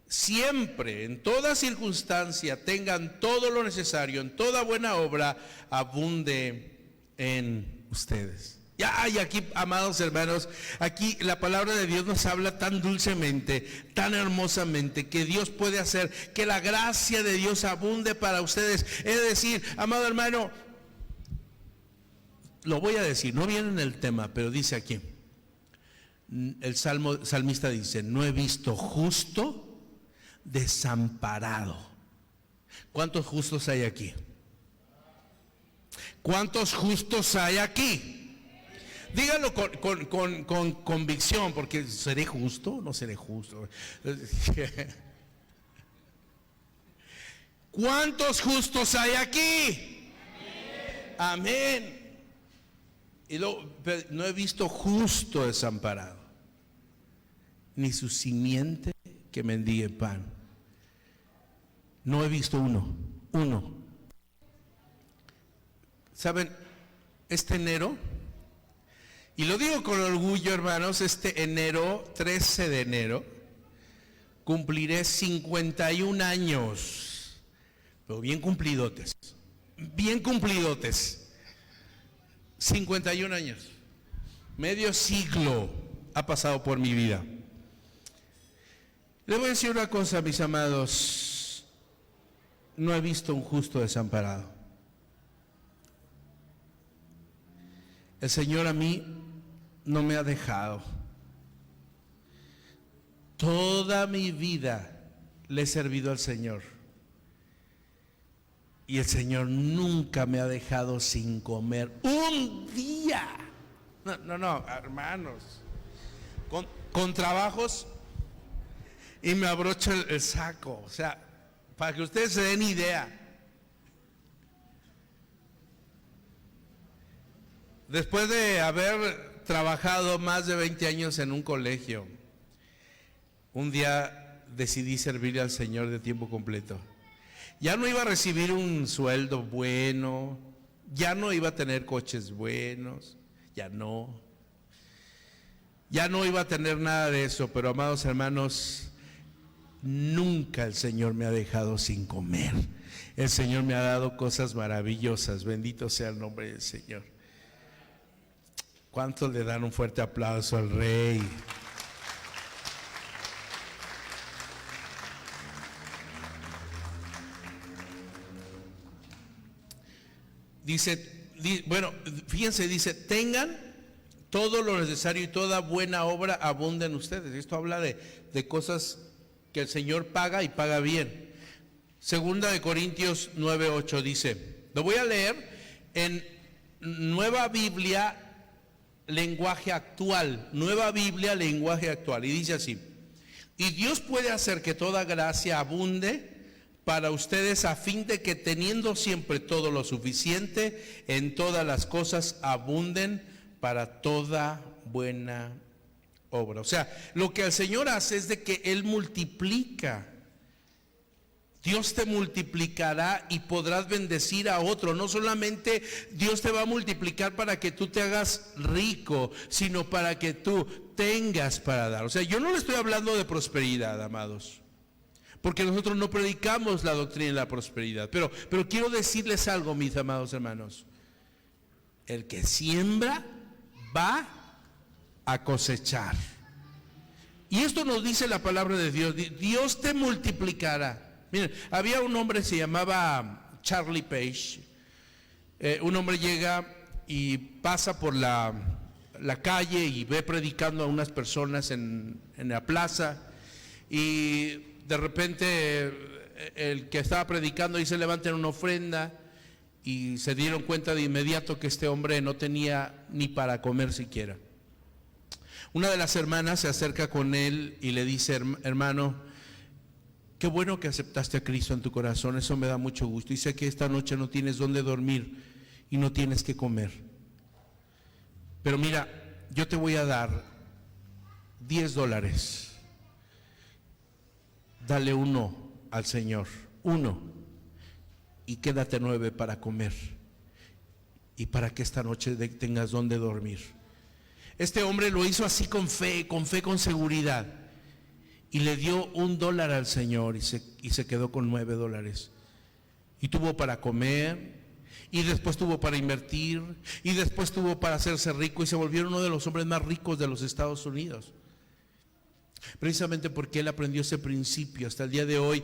A: siempre, en toda circunstancia, tengan todo lo necesario, en toda buena obra, abunde en ustedes. Ya, y aquí, amados hermanos, aquí la palabra de Dios nos habla tan dulcemente, tan hermosamente, que Dios puede hacer que la gracia de Dios abunde para ustedes. Es decir, amado hermano, lo voy a decir, no viene en el tema, pero dice aquí, el salmista dice, no he visto justo desamparado. ¿Cuántos justos hay aquí? ¿Cuántos justos hay aquí? Díganlo con convicción, porque ¿seré justo? No seré justo. ¿Cuántos justos hay aquí? Amén. Y luego, no he visto justo desamparado, ni su simiente que mendigue pan. No he visto uno. ¿Saben? Este enero, y lo digo con orgullo, hermanos, este enero, 13 de enero, cumpliré 51 años, pero bien cumplidotes. 51 años, medio siglo ha pasado por mi vida. Les voy a decir una cosa, mis amados, no he visto un justo desamparado. El Señor a mí no me ha dejado. Toda mi vida le he servido al Señor. Y el Señor nunca me ha dejado sin comer un día. No, hermanos. Con trabajos y me abrocho el saco. O sea, para que ustedes se den idea. Después de haber trabajado más de 20 años en un colegio, un día decidí servirle al Señor de tiempo completo. Ya no iba a recibir un sueldo bueno, ya no iba a tener coches buenos, ya no iba a tener nada de eso, pero amados hermanos, nunca el Señor me ha dejado sin comer. El Señor me ha dado cosas maravillosas, bendito sea el nombre del Señor. ¿Cuántos le dan un fuerte aplauso al Rey? Dice, bueno, fíjense, dice, tengan todo lo necesario y toda buena obra abunda en ustedes. Esto habla de cosas que el Señor paga y paga bien. Segunda de Corintios 9:8 dice, lo voy a leer en Nueva Biblia, lenguaje actual. Nueva Biblia, lenguaje actual. Y dice así, y Dios puede hacer que toda gracia abunde para ustedes a fin de que teniendo siempre todo lo suficiente, en todas las cosas abunden para toda buena obra. O sea, lo que el Señor hace es de que Él multiplica. Dios te multiplicará y podrás bendecir a otro. No solamente Dios te va a multiplicar para que tú te hagas rico, sino para que tú tengas para dar. O sea, yo no le estoy hablando de prosperidad, amados, porque nosotros no predicamos la doctrina de la prosperidad. Pero quiero decirles algo, mis amados hermanos. el que siembra va a cosechar. Y esto nos dice la palabra de Dios. Dios te multiplicará. Miren, había un hombre, se llamaba Charlie Page. Un hombre llega y pasa por la calle y ve predicando a unas personas en la plaza, y de repente el que estaba predicando dice: levanten una ofrenda, y se dieron cuenta de inmediato que este hombre no tenía ni para comer siquiera. Una de las hermanas se acerca con él y le dice: hermano, qué bueno que aceptaste a Cristo en tu corazón, eso me da mucho gusto, y sé que esta noche no tienes dónde dormir y no tienes que comer, pero mira, yo te voy a dar $10, dale uno al Señor, uno, y quédate 9 para comer y para que esta noche tengas donde dormir. Este hombre lo hizo así con fe, con seguridad, y le dio $1 al Señor y se quedó con $9, y tuvo para comer, y después tuvo para invertir, y después tuvo para hacerse rico, y se volvió uno de los hombres más ricos de los Estados Unidos. Precisamente porque él aprendió ese principio. Hasta el día de hoy,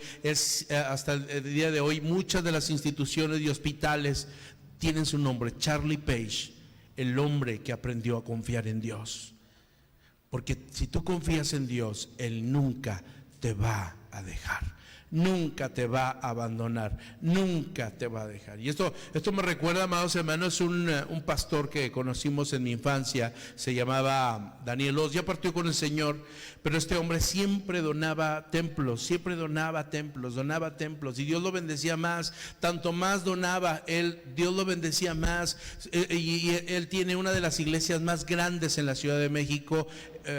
A: muchas de las instituciones y hospitales tienen su nombre: Charlie Page, el hombre que aprendió a confiar en Dios. Porque si tú confías en Dios, Él nunca te va a dejar, nunca te va a abandonar, nunca te va a dejar. Y esto me recuerda, amados hermanos, un pastor que conocimos en mi infancia, se llamaba Daniel Oz, ya partió con el Señor, pero este hombre siempre donaba templos, donaba templos, y Dios lo bendecía más. Tanto más donaba él, Dios lo bendecía más, y él tiene una de las iglesias más grandes en la Ciudad de México.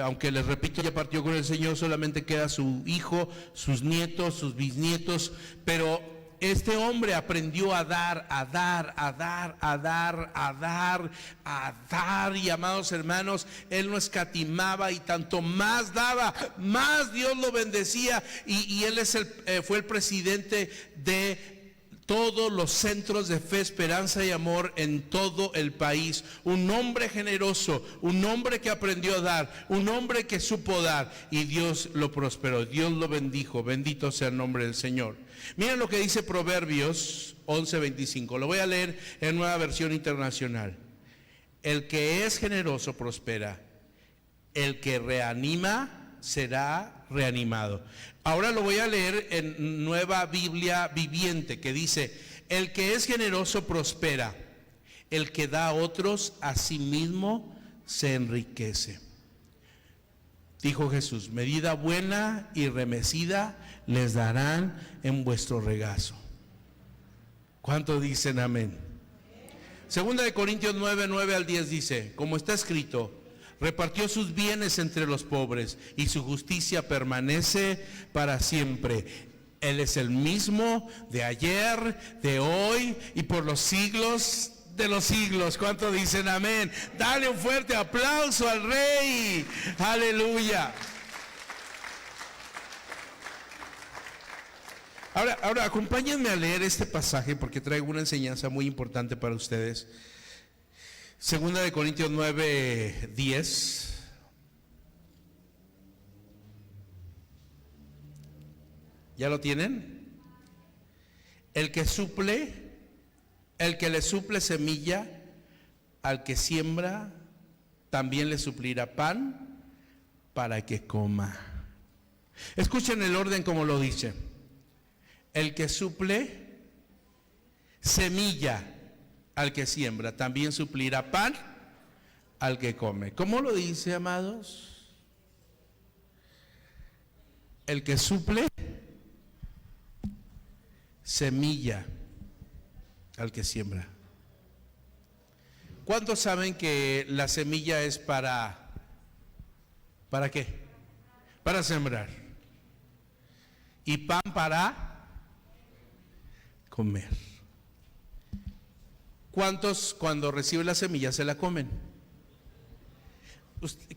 A: Aunque les repito, ya partió con el Señor, solamente queda su hijo, sus nietos, sus bisnietos, pero este hombre aprendió a dar, y amados hermanos, él no escatimaba, y tanto más daba, más Dios lo bendecía, y él fue el presidente de todos los centros de fe, esperanza y amor en todo el país. Un hombre generoso, un hombre que aprendió a dar, un hombre que supo dar, y Dios lo prosperó, Dios lo bendijo. Bendito sea el nombre del Señor. Miren lo que dice Proverbios 11:25. Lo voy a leer en Nueva Versión Internacional. El que es generoso prospera, el que reanima será reanimado. Ahora lo voy a leer en Nueva Biblia Viviente, que dice: el que es generoso prospera, el que da a otros a sí mismo se enriquece. Dijo Jesús: medida buena y remecida les darán en vuestro regazo. ¿Cuántos dicen amén? Segunda de Corintios 9:9-10 dice: como está escrito, repartió sus bienes entre los pobres, y su justicia permanece para siempre. Él es el mismo de ayer, de hoy y por los siglos de los siglos. ¿Cuántos dicen amén? Dale un fuerte aplauso al Rey. Aleluya. Ahora acompáñenme a leer este pasaje, porque traigo una enseñanza muy importante para ustedes. Segunda de Corintios 9:10. ¿Ya lo tienen? El que le suple semilla al que siembra, también le suplirá pan para que coma. Escuchen el orden como lo dice. El que suple semilla al que siembra, también suplirá pan al que come. ¿Cómo lo dice, amados? El que suple semilla al que siembra. ¿Cuántos saben que la semilla es ¿para qué? Para sembrar. Y pan para comer. ¿Cuántos cuando reciben la semilla se la comen?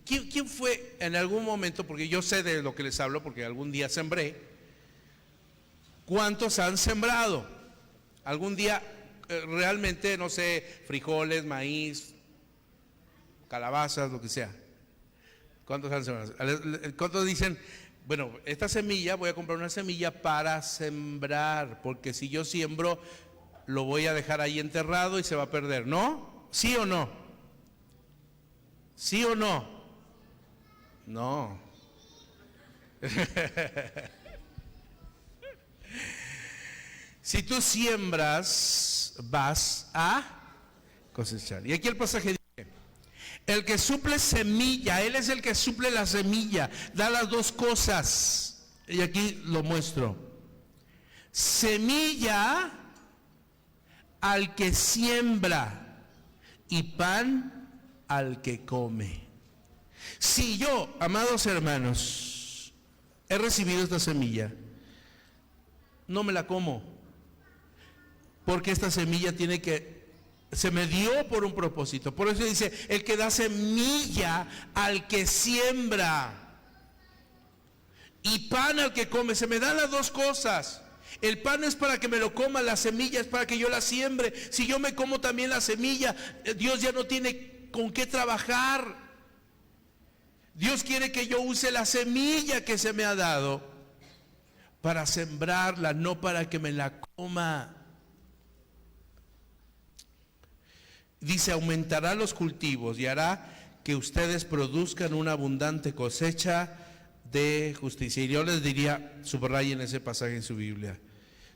A: ¿Quién fue en algún momento, porque yo sé de lo que les hablo porque algún día sembré? ¿Cuántos han sembrado? ¿Algún día realmente, no sé, frijoles, maíz, calabazas, lo que sea. ¿Cuántos dicen, bueno, esta semilla, voy a comprar una semilla para sembrar, porque si yo siembro, lo voy a dejar ahí enterrado y se va a perder, ¿no? ¿Sí o no? ¿Sí o no? No. Si tú siembras, vas a cosechar. Y aquí el pasaje dice, el que suple semilla, él es el que suple la semilla, da las dos cosas. Y aquí lo muestro. Semilla al que siembra y pan al que come. Si yo, amados hermanos, he recibido esta semilla, no me la como. Porque esta semilla se me dio por un propósito. Por eso dice, el que da semilla al que siembra y pan al que come. Se me dan las dos cosas. El pan es para que me lo coma, la semilla es para que yo la siembre. Si yo me como también la semilla, Dios ya no tiene con qué trabajar. Dios quiere que yo use la semilla que se me ha dado para sembrarla, no para que me la coma. Dice, aumentará los cultivos y hará que ustedes produzcan una abundante cosecha de justicia. Y yo les diría, subrayen ese pasaje en su Biblia.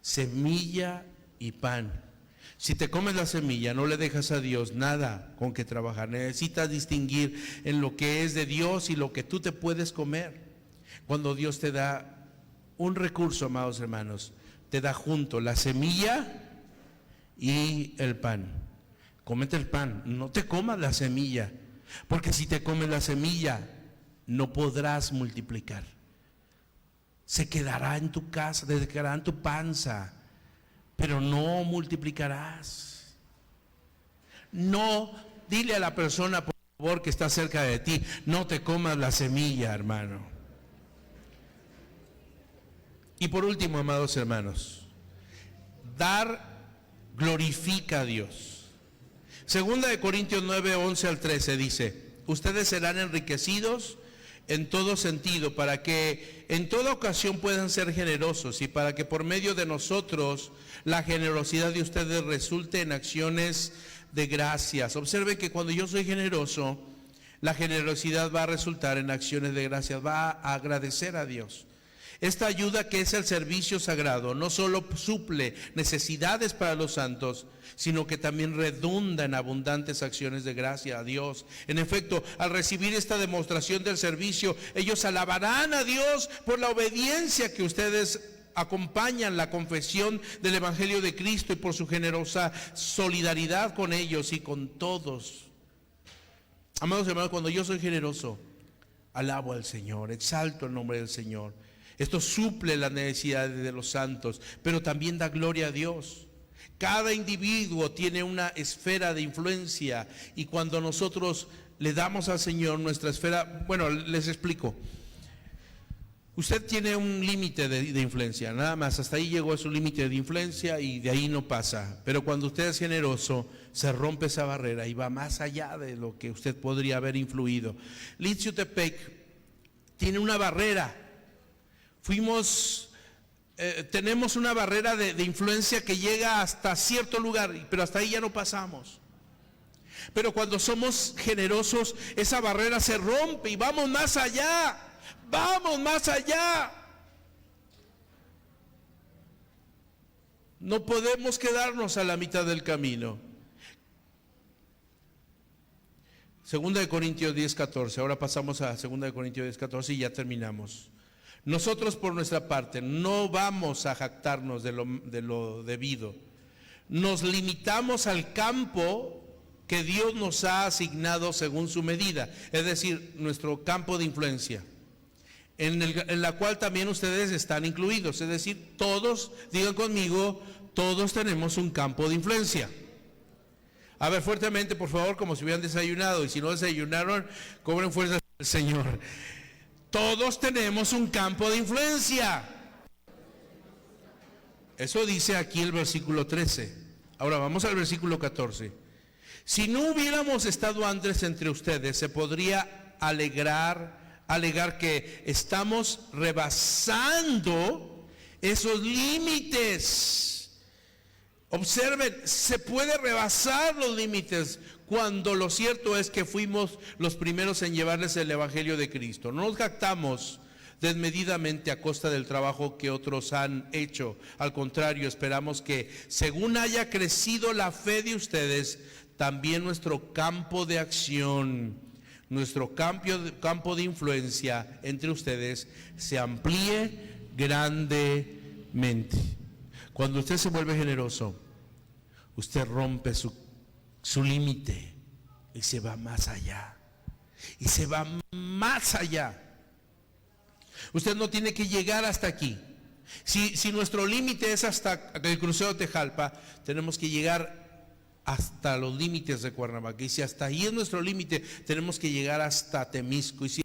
A: Semilla y pan. Si te comes la semilla, no le dejas a Dios nada con que trabajar. Necesitas distinguir en lo que es de Dios y lo que tú te puedes comer. Cuando Dios te da un recurso, amados hermanos, te da junto la semilla y el pan. Cómete el pan, no te comas la semilla, porque si te comes la semilla, no podrás multiplicar. Se quedará en tu casa, se quedará en tu panza, pero no multiplicarás. No, dile a la persona, por favor, que está cerca de ti, no te comas la semilla, hermano. Y por último, amados hermanos, dar glorifica a Dios. Segunda de Corintios 9, 11 al 13 dice, ustedes serán enriquecidos en todo sentido, para que en toda ocasión puedan ser generosos y para que por medio de nosotros la generosidad de ustedes resulte en acciones de gracias. Observen que cuando yo soy generoso, la generosidad va a resultar en acciones de gracias, va a agradecer a Dios. Esta ayuda, que es el servicio sagrado, no solo suple necesidades para los santos, sino que también redunda en abundantes acciones de gracia a Dios. En efecto, al recibir esta demostración del servicio, ellos alabarán a Dios por la obediencia que ustedes acompañan la confesión del Evangelio de Cristo y por su generosa solidaridad con ellos y con todos. Amados hermanos, cuando yo soy generoso, alabo al Señor, exalto el nombre del Señor. Esto suple las necesidades de los santos, pero también da gloria a Dios. Cada individuo tiene una esfera de influencia y cuando nosotros le damos al Señor nuestra esfera, bueno, les explico. Usted tiene un límite de influencia, nada más, hasta ahí llegó a su límite de influencia y de ahí no pasa. Pero cuando usted es generoso, se rompe esa barrera y va más allá de lo que usted podría haber influido. Litsutepec tiene una barrera. Tenemos una barrera de influencia que llega hasta cierto lugar, pero hasta ahí ya no pasamos. Pero cuando somos generosos, esa barrera se rompe y vamos más allá, vamos más allá. No podemos quedarnos a la mitad del camino. Segunda de Corintios 10:14, ahora pasamos a Segunda de Corintios 10:14 y ya terminamos. Nosotros por nuestra parte no vamos a jactarnos de lo debido. Nos limitamos al campo que Dios nos ha asignado según su medida, es decir, nuestro campo de influencia, en la cual también ustedes están incluidos, es decir, todos, digan conmigo, todos tenemos un campo de influencia. A ver, fuertemente, por favor, como si hubieran desayunado, y si no desayunaron, cobren fuerzas al Señor. Todos tenemos un campo de influencia. Eso dice aquí el versículo 13. Ahora vamos al versículo 14. Si no hubiéramos estado antes entre ustedes, se podría alegar que estamos rebasando esos límites. Observen, se puede rebasar los límites cuando lo cierto es que fuimos los primeros en llevarles el evangelio de Cristo. No nos jactamos desmedidamente a costa del trabajo que otros han hecho. Al contrario, esperamos que según haya crecido la fe de ustedes, también nuestro campo de acción, nuestro campo de influencia entre ustedes se amplíe grandemente. Cuando usted se vuelve generoso, usted rompe su límite y se va más allá. Y se va más allá. Usted no tiene que llegar hasta aquí. Si nuestro límite es hasta el crucero de Tejalpa, tenemos que llegar hasta los límites de Cuernavaca. Y si hasta ahí es nuestro límite, tenemos que llegar hasta Temisco. Y si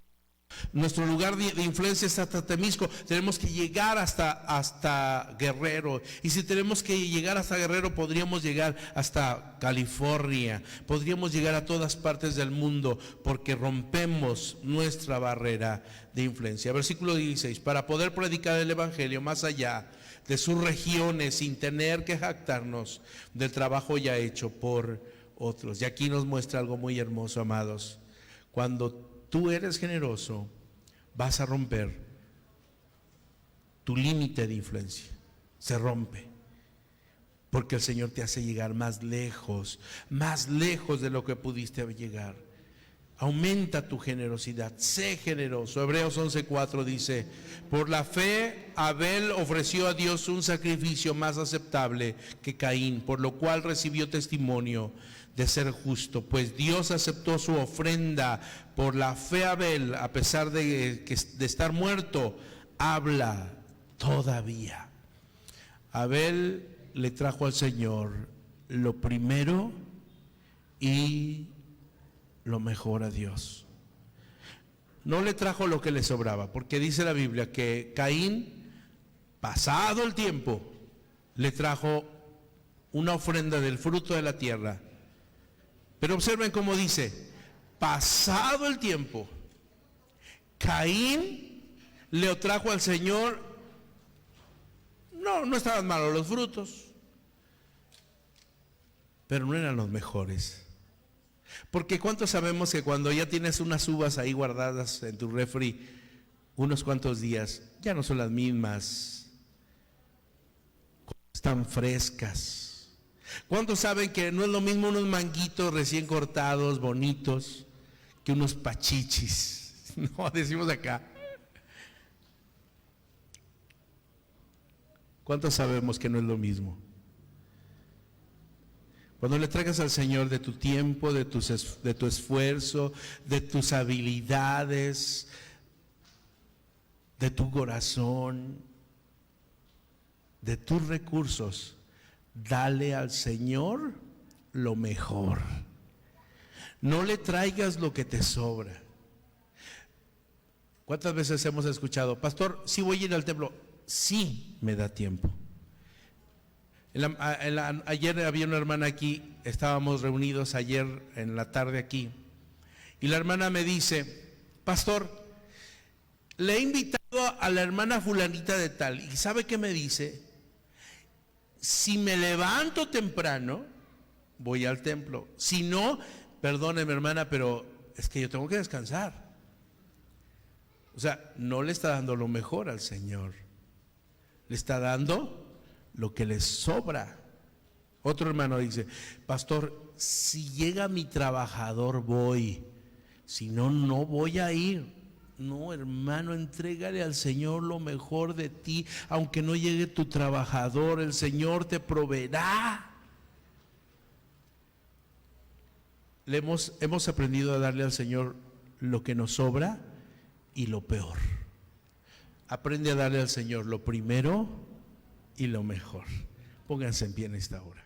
A: nuestro lugar de influencia es hasta Temisco, tenemos que llegar hasta Guerrero. Y si tenemos que llegar hasta Guerrero, podríamos llegar hasta California, podríamos llegar a todas partes del mundo, porque rompemos nuestra barrera de influencia. Versículo 16, para poder predicar el evangelio más allá de sus regiones sin tener que jactarnos del trabajo ya hecho por otros. Y aquí nos muestra algo muy hermoso, amados. Cuando tú eres generoso, vas a romper tu límite de influencia. Se rompe. Porque el Señor te hace llegar más lejos de lo que pudiste llegar. Aumenta tu generosidad, sé generoso. Hebreos 11:4 dice: por la fe Abel ofreció a Dios un sacrificio más aceptable que Caín, por lo cual recibió testimonio de ser justo, pues Dios aceptó su ofrenda. Por la fe Abel, a pesar de estar muerto, habla todavía. Abel le trajo al Señor lo primero y lo mejor a Dios. No le trajo lo que le sobraba, porque dice la Biblia que Caín, pasado el tiempo, le trajo una ofrenda del fruto de la tierra. Pero observen cómo dice: pasado el tiempo, Caín le trajo al Señor. No estaban malos los frutos, pero no eran los mejores. Porque ¿cuántos sabemos que cuando ya tienes unas uvas ahí guardadas en tu refri unos cuantos días, ya no son las mismas? Están frescas. ¿Cuántos saben que no es lo mismo unos manguitos recién cortados, bonitos, que unos pachichis? No, decimos acá. ¿Cuántos sabemos que no es lo mismo? Cuando le traigas al Señor de tu tiempo, de tu esfuerzo, de tus habilidades, de tu corazón, de tus recursos, dale al Señor lo mejor. No le traigas lo que te sobra. ¿Cuántas veces hemos escuchado: pastor, sí voy a ir al templo? Sí, me da tiempo. Ayer había una hermana aquí, estábamos reunidos ayer en la tarde aquí, y la hermana me dice: pastor, le he invitado a la hermana fulanita de tal, y ¿sabe qué me dice? Si me levanto temprano, voy al templo. Si no, perdóneme hermana, pero es que yo tengo que descansar. O sea, no le está dando lo mejor al Señor, le está dando lo que le sobra. Otro hermano dice: pastor, si llega mi trabajador voy, si no, no voy a ir. No, hermano, entrégale al Señor lo mejor de ti. Aunque no llegue tu trabajador, el Señor te proveerá. Hemos aprendido a darle al Señor lo que nos sobra y lo peor. Aprende a darle al Señor lo primero y lo mejor. Pónganse en pie en esta hora.